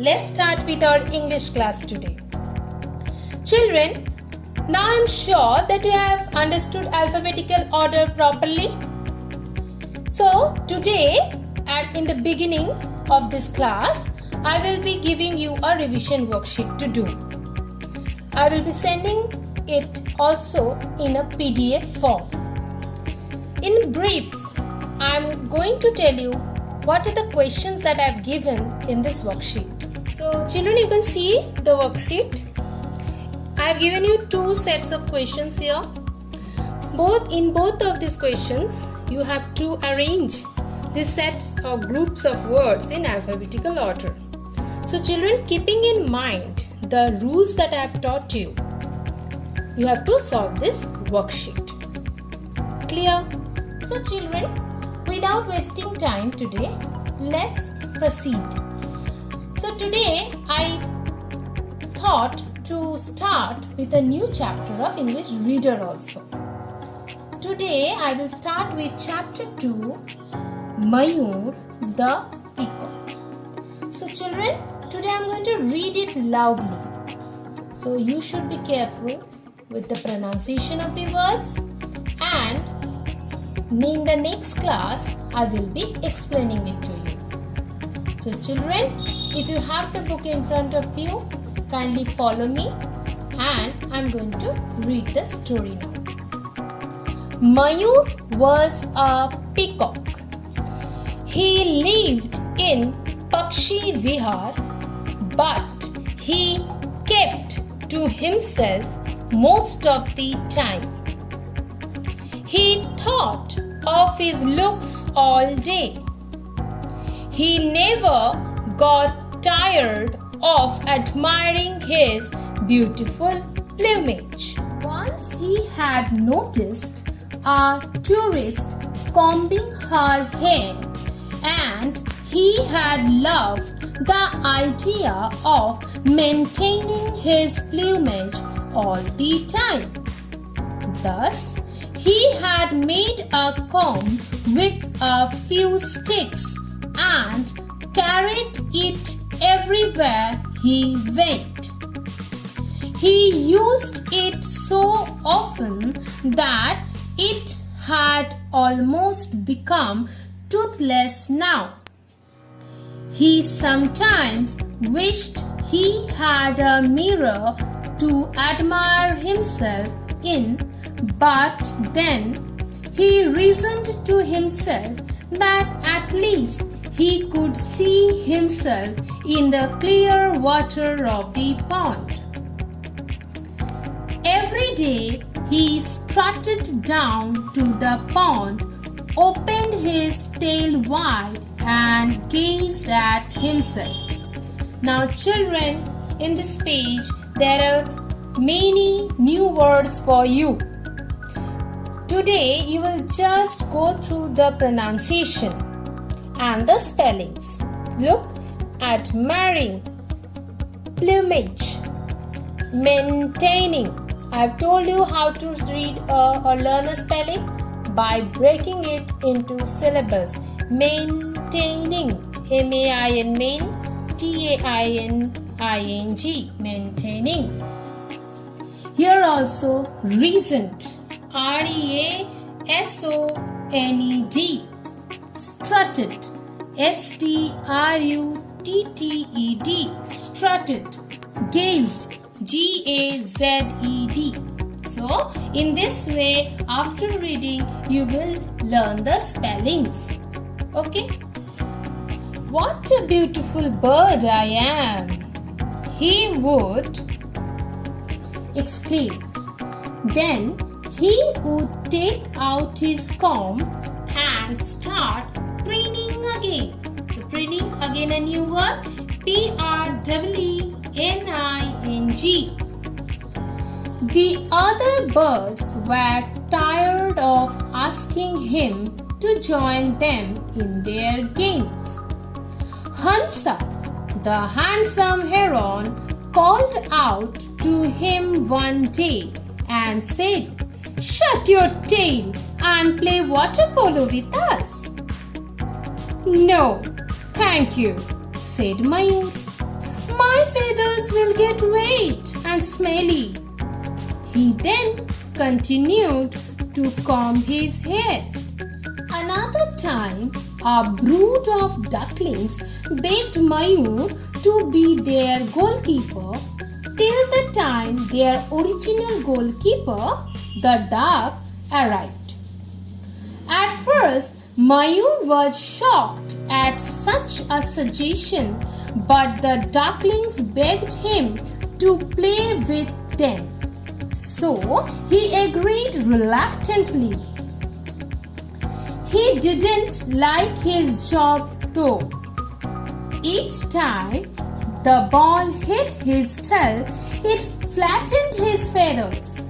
let's start with our English class today. Children, now I am sure that you have understood alphabetical order properly. So today, in the beginning of this class, I will be giving you a revision worksheet to do. I will be sending it also in a PDF form. In brief, I am going to tell you what are the questions that I have given in this worksheet. So children, you can see the worksheet. I have given you two sets of questions here. In both of these questions, you have to arrange these sets or groups of words in alphabetical order. So children, keeping in mind the rules that I have taught you, you have to solve this worksheet. Clear? So children, without wasting time today, let's proceed. So today I thought to start with a new chapter of English Reader also. Today I will start with chapter 2, Mayur the Peacock. So children, today I am going to read it loudly. So you should be careful with the pronunciation of the words, and in the next class I will be explaining it to you. So children, if you have the book in front of you, kindly follow me and I am going to read the story now. Mayur was a peacock. He lived in Pakshi Vihar, but he kept to himself most of the time. He thought of his looks all day. He never got tired of admiring his beautiful plumage. Once he had noticed a tourist combing her hair, and he had loved the idea of maintaining his plumage all the time. Thus, he had made a comb with a few sticks and carried it everywhere he went. He used it so often that it had almost become toothless now. He sometimes wished he had a mirror to admire himself in, but then he reasoned to himself that at least he could see himself in the clear water of the pond. Every day he strutted down to the pond, opened his tail wide and gazed at himself. Now children, in this page there are many new words for you. Today you will just go through the pronunciation and the spellings. Look at admiring, plumage, maintaining. I have told you how to read or learn a spelling by breaking it into syllables. Maintaining, M-A-I-N, main, T-A-I-N-I-N-G, maintaining. Here also reasoned, R-E-A-S-O-N-E-D, strutted, S-T-R-U-T-T-E-D, strutted, gazed, G-A-Z-E-D. So in this way, after reading, you will learn the spellings. Okay? What a beautiful bird I am, he would exclaim. Then he would take out his comb and start preening again. So preening, again a new word, P-R-E-E-N-I-N-G. The other birds were tired of asking him to join them in their games. Hansa, the handsome heron, called out to him one day and said, "Shut your tail and play water polo with us." "No, thank you," said Mayur. to get wet and smelly. He then continued to comb his hair. Another time, a brood of ducklings begged Mayur to be their goalkeeper till the time their original goalkeeper, the duck, arrived. At first, Mayur was shocked at such a suggestion, but the ducklings begged him to play with them. So he agreed reluctantly. He didn't like his job though. Each time the ball hit his tail, it flattened his feathers.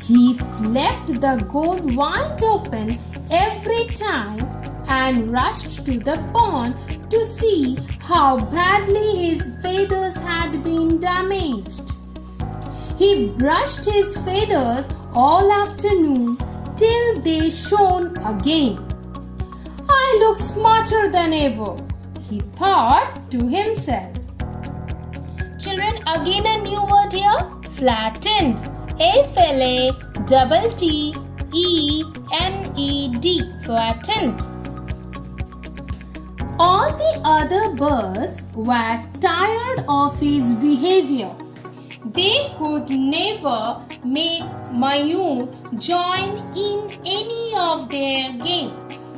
He left the goal wide open every time and rushed to the pond to see how badly his feathers had been damaged. He brushed his feathers all afternoon till they shone again. I look smarter than ever, he thought to himself. Children, again a new word here, flattened. F-L-A-T-T-E-N-E-D, flattened. All the other birds were tired of his behavior. They could never make Mayur join in any of their games.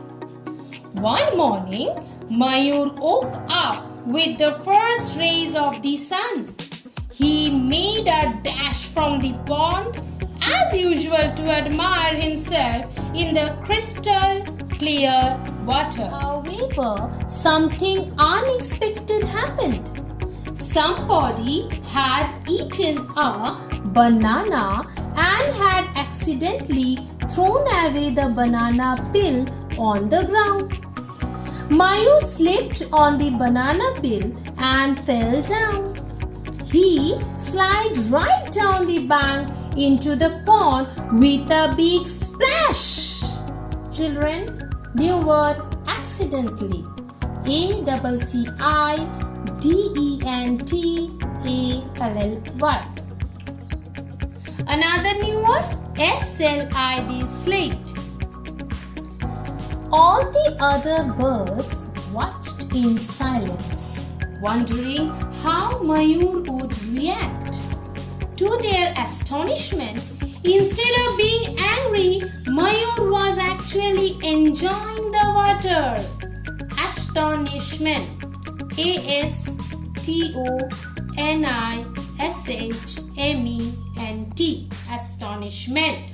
One morning, Mayur woke up with the first rays of the sun. He made a dash from the pond as usual to admire himself in the crystal clear water. However, something unexpected happened. Somebody had eaten a banana and had accidentally thrown away the banana peel on the ground. Mayur slipped on the banana peel and fell down. He slid right down the bank into the pond with a big splash. Children, new word accidentally. A-C-I-D-E-N-T-A-L-L-Y. Another new word, S-L-I-D, slate. All the other birds watched in silence, wondering how Mayur would react. To their astonishment, instead of being angry, Mayur was actually enjoying the water. Astonishment. A-S-T-O-N-I-S-H-M-E-N-T. Astonishment.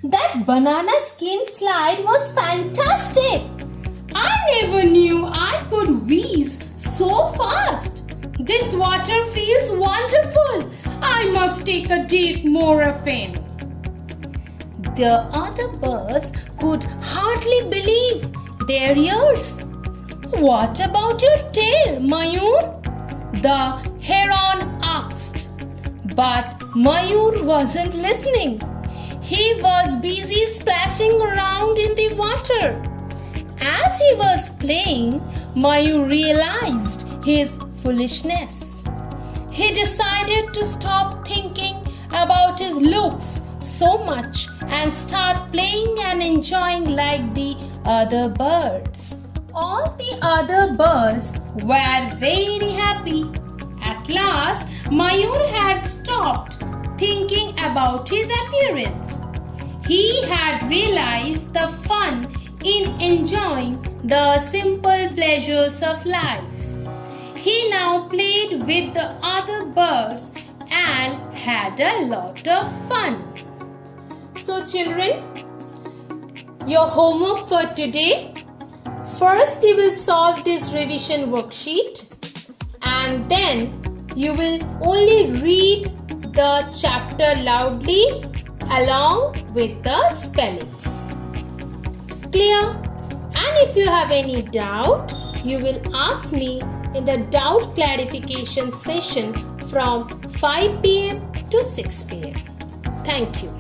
That banana skin slide was fantastic. I never knew I could wheeze so fast. This water feels wonderful. I must take a dip more often. The other birds could hardly believe their ears. What about your tail, Mayur? The heron asked. But Mayur wasn't listening. He was busy splashing around in the water. As he was playing, Mayur realized his foolishness. He decided to stop thinking about his looks so much and start playing and enjoying like the other birds. All the other birds were very happy. At last, Mayur had stopped thinking about his appearance. He had realized the fun in enjoying the simple pleasures of life. He now played with the other birds and had a lot of fun. So children, your homework for today. First you will solve this revision worksheet and then you will only read the chapter loudly along with the spellings. Clear? And if you have any doubt, you will ask me in the doubt clarification session from 5 p.m. to 6 p.m. Thank you.